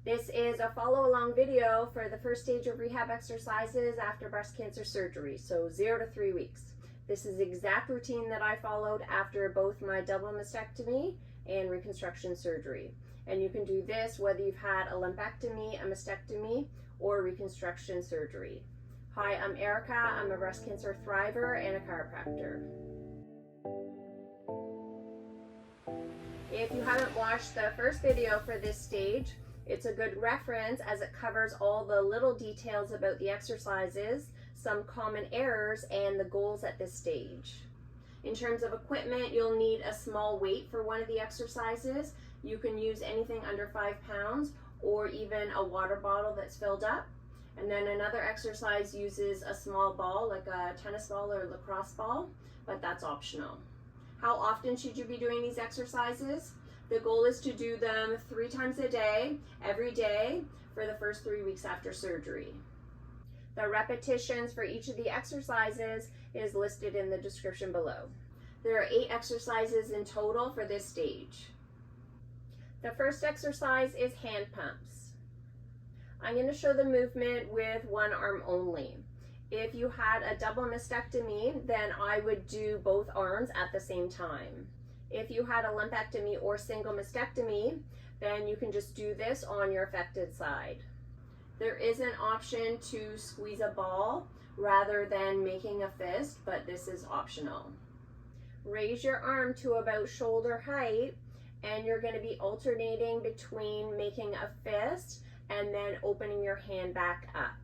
This is a follow-along video for the first stage of rehab exercises after breast cancer surgery, so 0 to 3 weeks. This is the exact routine that I followed after both my double mastectomy and reconstruction surgery. And you can do this whether you've had a lumpectomy, a mastectomy, or reconstruction surgery. Hi, I'm Erica. I'm a breast cancer thriver and a chiropractor. If you haven't watched the first video for this stage, it's a good reference as it covers all the little details about the exercises, some common errors, and the goals at this stage. In terms of equipment, you'll need a small weight for one of the exercises. You can use anything under 5 pounds or even a water bottle that's filled up. And then another exercise uses a small ball like a tennis ball or lacrosse ball, but that's optional. How often should you be doing these exercises? The goal is to do them 3 times a day, every day, for the first 3 weeks after surgery. The repetitions for each of the exercises is listed in the description below. There are 8 exercises in total for this stage. The first exercise is hand pumps. I'm going to show the movement with one arm only. If you had a double mastectomy, then I would do both arms at the same time. If you had a lumpectomy or single mastectomy, then you can just do this on your affected side. There is an option to squeeze a ball rather than making a fist, but this is optional. Raise your arm to about shoulder height, and you're going to be alternating between making a fist and then opening your hand back up.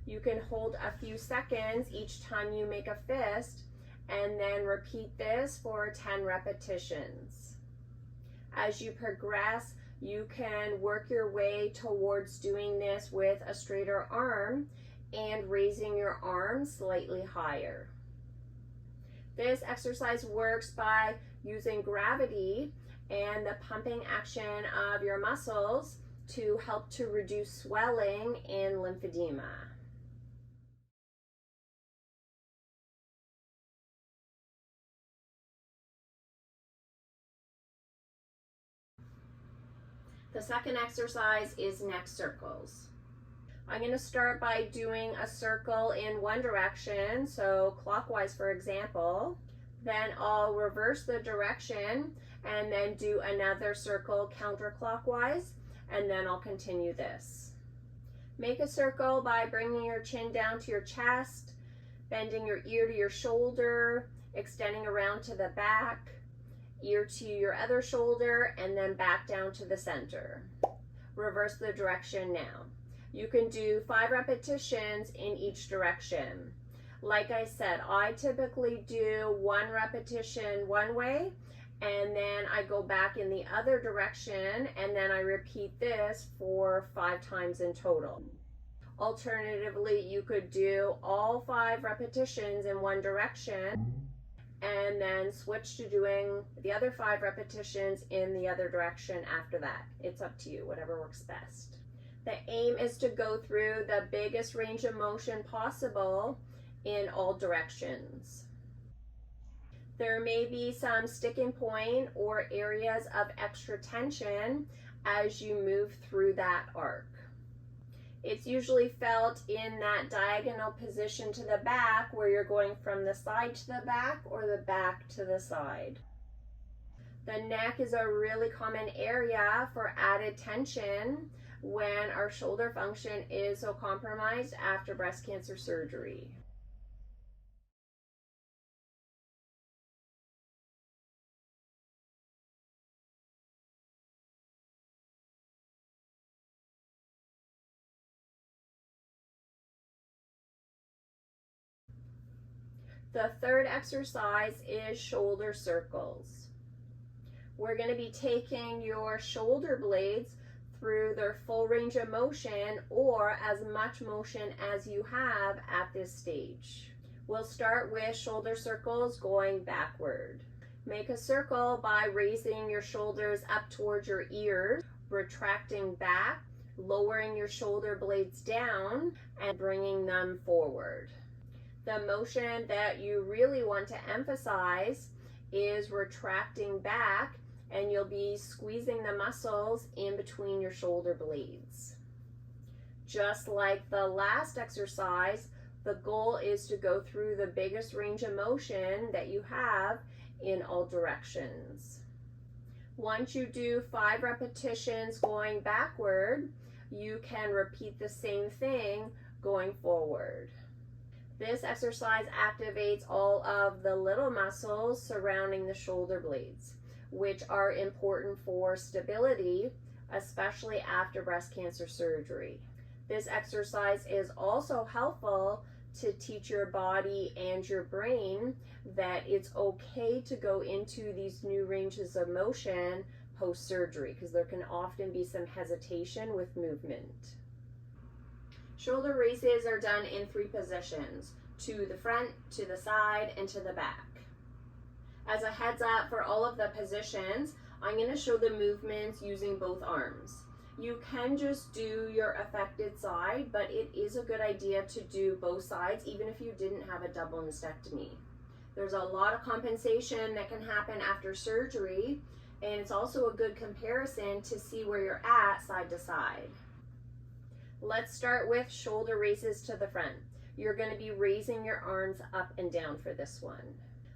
You can hold a few seconds each time you make a fist, and then repeat this for 10 repetitions. As you progress, you can work your way towards doing this with a straighter arm and raising your arm slightly higher. This exercise works by using gravity and the pumping action of your muscles to help to reduce swelling and lymphedema. The second exercise is neck circles. I'm going to start by doing a circle in one direction, so clockwise for example. Then I'll reverse the direction and then do another circle counterclockwise, and then I'll continue this. Make a circle by bringing your chin down to your chest, bending your ear to your shoulder, extending around to the back, ear to your other shoulder, and then back down to the center. Reverse the direction now. You can do 5 repetitions in each direction. Like I said, I typically do 1 repetition one way, and then I go back in the other direction, and then I repeat this for 5 times in total. Alternatively, you could do all 5 repetitions in one direction and then switch to doing the other 5 repetitions in the other direction after that. It's up to you, whatever works best. The aim is to go through the biggest range of motion possible in all directions. There may be some sticking point or areas of extra tension as you move through that arc. It's usually felt in that diagonal position to the back where you're going from the side to the back or the back to the side. The neck is a really common area for added tension when our shoulder function is so compromised after breast cancer surgery. The third exercise is shoulder circles. We're going to be taking your shoulder blades through their full range of motion or as much motion as you have at this stage. We'll start with shoulder circles going backward. Make a circle by raising your shoulders up towards your ears, retracting back, lowering your shoulder blades down, and bringing them forward. The motion that you really want to emphasize is retracting back and you'll be squeezing the muscles in between your shoulder blades. Just like the last exercise, the goal is to go through the biggest range of motion that you have in all directions. Once you do 5 repetitions going backward, you can repeat the same thing going forward. This exercise activates all of the little muscles surrounding the shoulder blades, which are important for stability, especially after breast cancer surgery. This exercise is also helpful to teach your body and your brain that it's okay to go into these new ranges of motion post-surgery, because there can often be some hesitation with movement. Shoulder raises are done in 3 positions: to the front, to the side, and to the back. As a heads up for all of the positions, I'm going to show the movements using both arms. You can just do your affected side, but it is a good idea to do both sides even if you didn't have a double mastectomy. There's a lot of compensation that can happen after surgery, and it's also a good comparison to see where you're at side to side. Let's start with shoulder raises to the front. You're going to be raising your arms up and down for this one.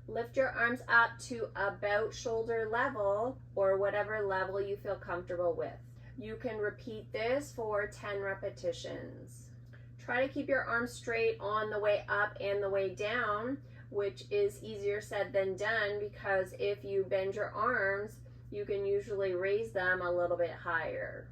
Lift your arms up to about shoulder level or whatever level you feel comfortable with. You can repeat this for 10 repetitions. Try to keep your arms straight on the way up and the way down, which is easier said than done, because if you bend your arms, you can usually raise them a little bit higher.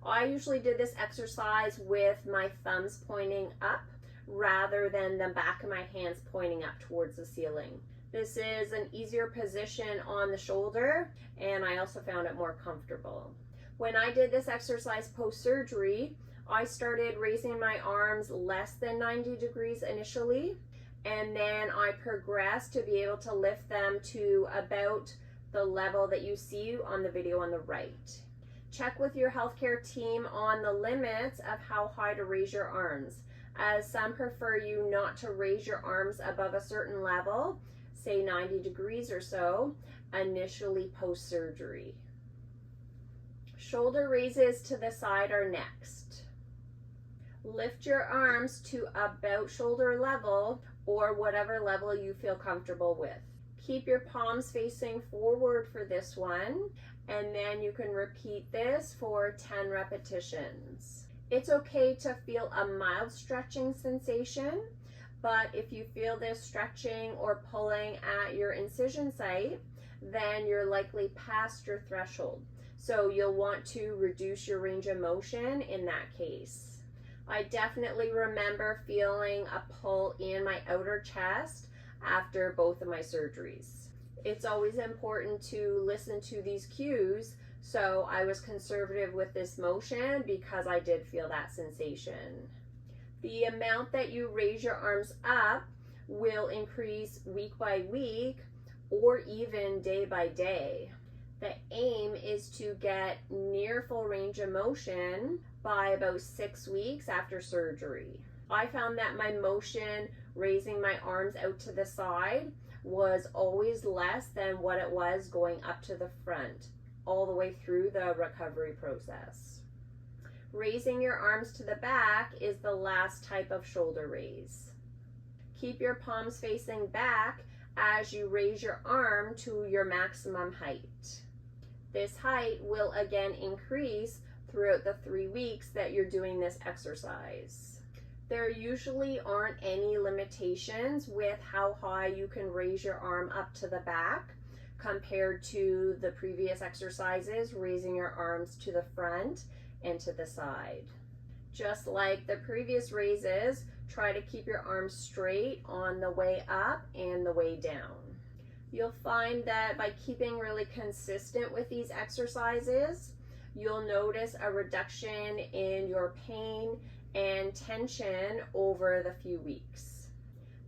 I usually did this exercise with my thumbs pointing up rather than the back of my hands pointing up towards the ceiling. This is an easier position on the shoulder, and I also found it more comfortable. When I did this exercise post-surgery, I started raising my arms less than 90 degrees initially, and then I progressed to be able to lift them to about the level that you see on the video on the right. Check with your healthcare team on the limits of how high to raise your arms, as some prefer you not to raise your arms above a certain level, say 90 degrees or so, initially post-surgery. Shoulder raises to the side are next. Lift your arms to about shoulder level or whatever level you feel comfortable with. Keep your palms facing forward for this one, and then you can repeat this for 10 repetitions. It's okay to feel a mild stretching sensation, but if you feel this stretching or pulling at your incision site, then you're likely past your threshold. So you'll want to reduce your range of motion in that case. I definitely remember feeling a pull in my outer chest after both of my surgeries. It's always important to listen to these cues, so I was conservative with this motion because I did feel that sensation. The amount that you raise your arms up will increase week by week or even day by day. The aim is to get near full range of motion by about 6 weeks after surgery. I found that my motion raising my arms out to the side was always less than what it was going up to the front, all the way through the recovery process. Raising your arms to the back is the last type of shoulder raise. Keep your palms facing back as you raise your arm to your maximum height. This height will again increase throughout the 3 weeks that you're doing this exercise. There usually aren't any limitations with how high you can raise your arm up to the back compared to the previous exercises, raising your arms to the front and to the side. Just like the previous raises, try to keep your arms straight on the way up and the way down. You'll find that by keeping really consistent with these exercises, you'll notice a reduction in your pain and tension over the few weeks.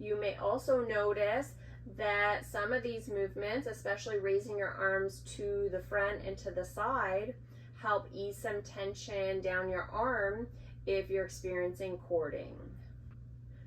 You may also notice that some of these movements, especially raising your arms to the front and to the side, help ease some tension down your arm if you're experiencing cording.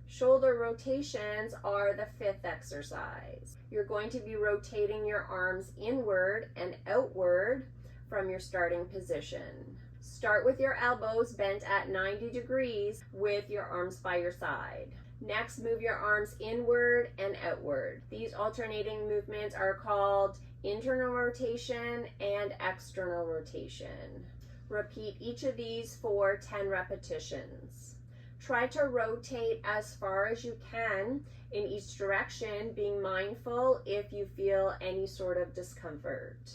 Shoulder rotations are the fifth exercise. You're going to be rotating your arms inward and outward from your starting position. Start with your elbows bent at 90 degrees with your arms by your side. Next, move your arms inward and outward. These alternating movements are called internal rotation and external rotation. Repeat each of these for 10 repetitions. Try to rotate as far as you can in each direction, being mindful if you feel any sort of discomfort.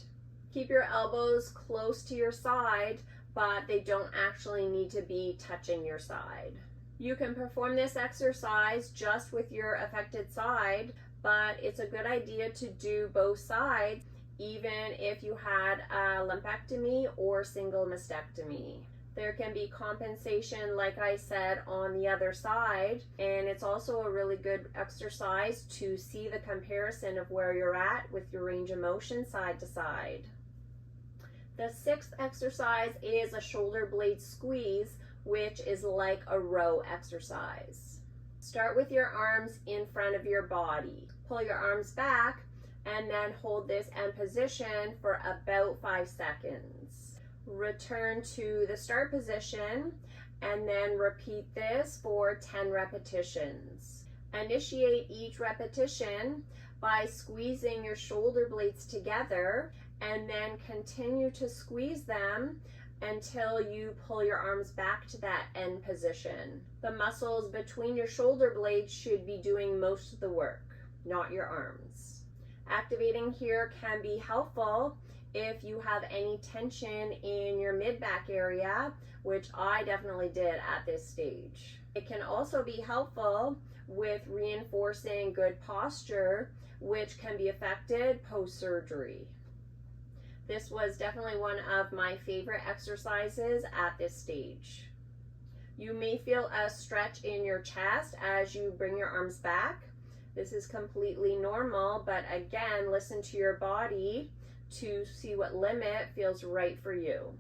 Keep your elbows close to your side, but they don't actually need to be touching your side. You can perform this exercise just with your affected side, but it's a good idea to do both sides, even if you had a lumpectomy or single mastectomy. There can be compensation, like I said, on the other side, and it's also a really good exercise to see the comparison of where you're at with your range of motion side to side. The sixth exercise is a shoulder blade squeeze, which is like a row exercise. Start with your arms in front of your body. Pull your arms back and then hold this in position for about 5 seconds. Return to the start position and then repeat this for 10 repetitions. Initiate each repetition by squeezing your shoulder blades together and then continue to squeeze them until you pull your arms back to that end position. The muscles between your shoulder blades should be doing most of the work, not your arms. Activating here can be helpful if you have any tension in your mid-back area, which I definitely did at this stage. It can also be helpful with reinforcing good posture, which can be affected post-surgery. This was definitely one of my favorite exercises at this stage. You may feel a stretch in your chest as you bring your arms back. This is completely normal, but again, listen to your body to see what limit feels right for you.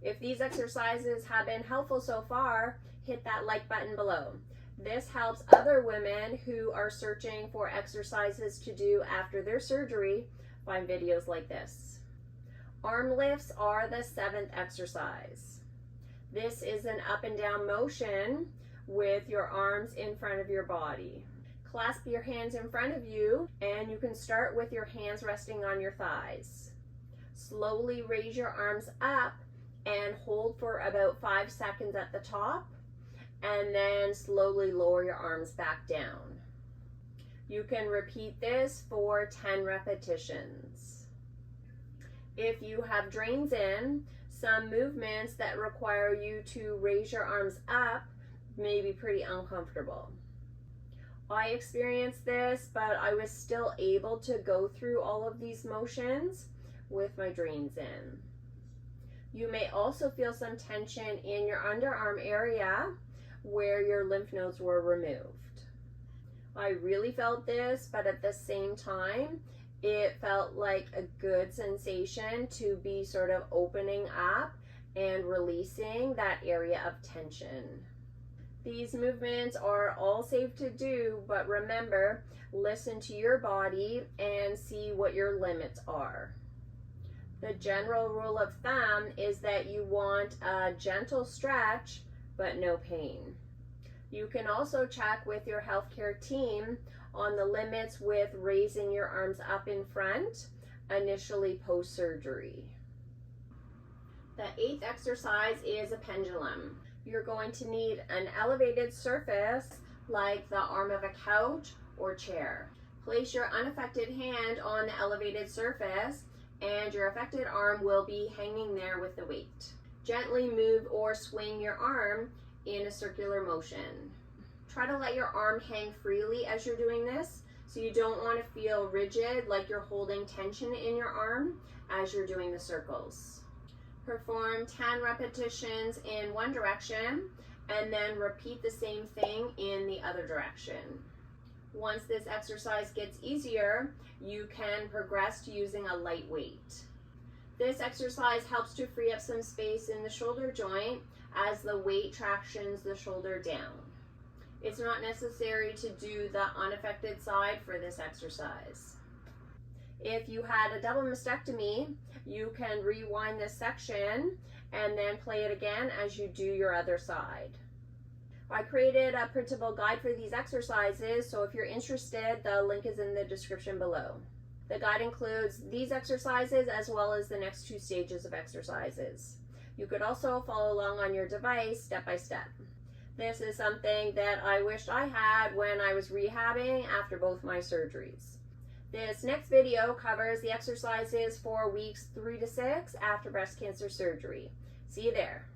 If these exercises have been helpful so far, hit that like button below. This helps other women who are searching for exercises to do after their surgery find videos like this. Arm lifts are the seventh exercise. This is an up and down motion with your arms in front of your body. Clasp your hands in front of you, and you can start with your hands resting on your thighs. Slowly raise your arms up and hold for about 5 seconds at the top, and then slowly lower your arms back down. You can repeat this for 10 repetitions. If you have drains in, some movements that require you to raise your arms up may be pretty uncomfortable. I experienced this, but I was still able to go through all of these motions with my drains in. You may also feel some tension in your underarm area where your lymph nodes were removed. I really felt this, but at the same time, it felt like a good sensation to be sort of opening up and releasing that area of tension. These movements are all safe to do, but remember, listen to your body and see what your limits are. The general rule of thumb is that you want a gentle stretch, but no pain. You can also check with your healthcare team on the limits with raising your arms up in front, initially post-surgery. The eighth exercise is a pendulum. You're going to need an elevated surface like the arm of a couch or chair. Place your unaffected hand on the elevated surface and your affected arm will be hanging there with the weight. Gently move or swing your arm in a circular motion. Try to let your arm hang freely as you're doing this, so you don't want to feel rigid like you're holding tension in your arm as you're doing the circles. Perform 10 repetitions in one direction and then repeat the same thing in the other direction. Once this exercise gets easier, you can progress to using a light weight. This exercise helps to free up some space in the shoulder joint as the weight tractions the shoulder down. It's not necessary to do the unaffected side for this exercise. If you had a double mastectomy, you can rewind this section and then play it again as you do your other side. I created a printable guide for these exercises, so if you're interested, the link is in the description below. The guide includes these exercises as well as the next 2 stages of exercises. You could also follow along on your device step by step. This is something that I wished I had when I was rehabbing after both my surgeries. This next video covers the exercises for weeks 3 to 6 after breast cancer surgery. See you there.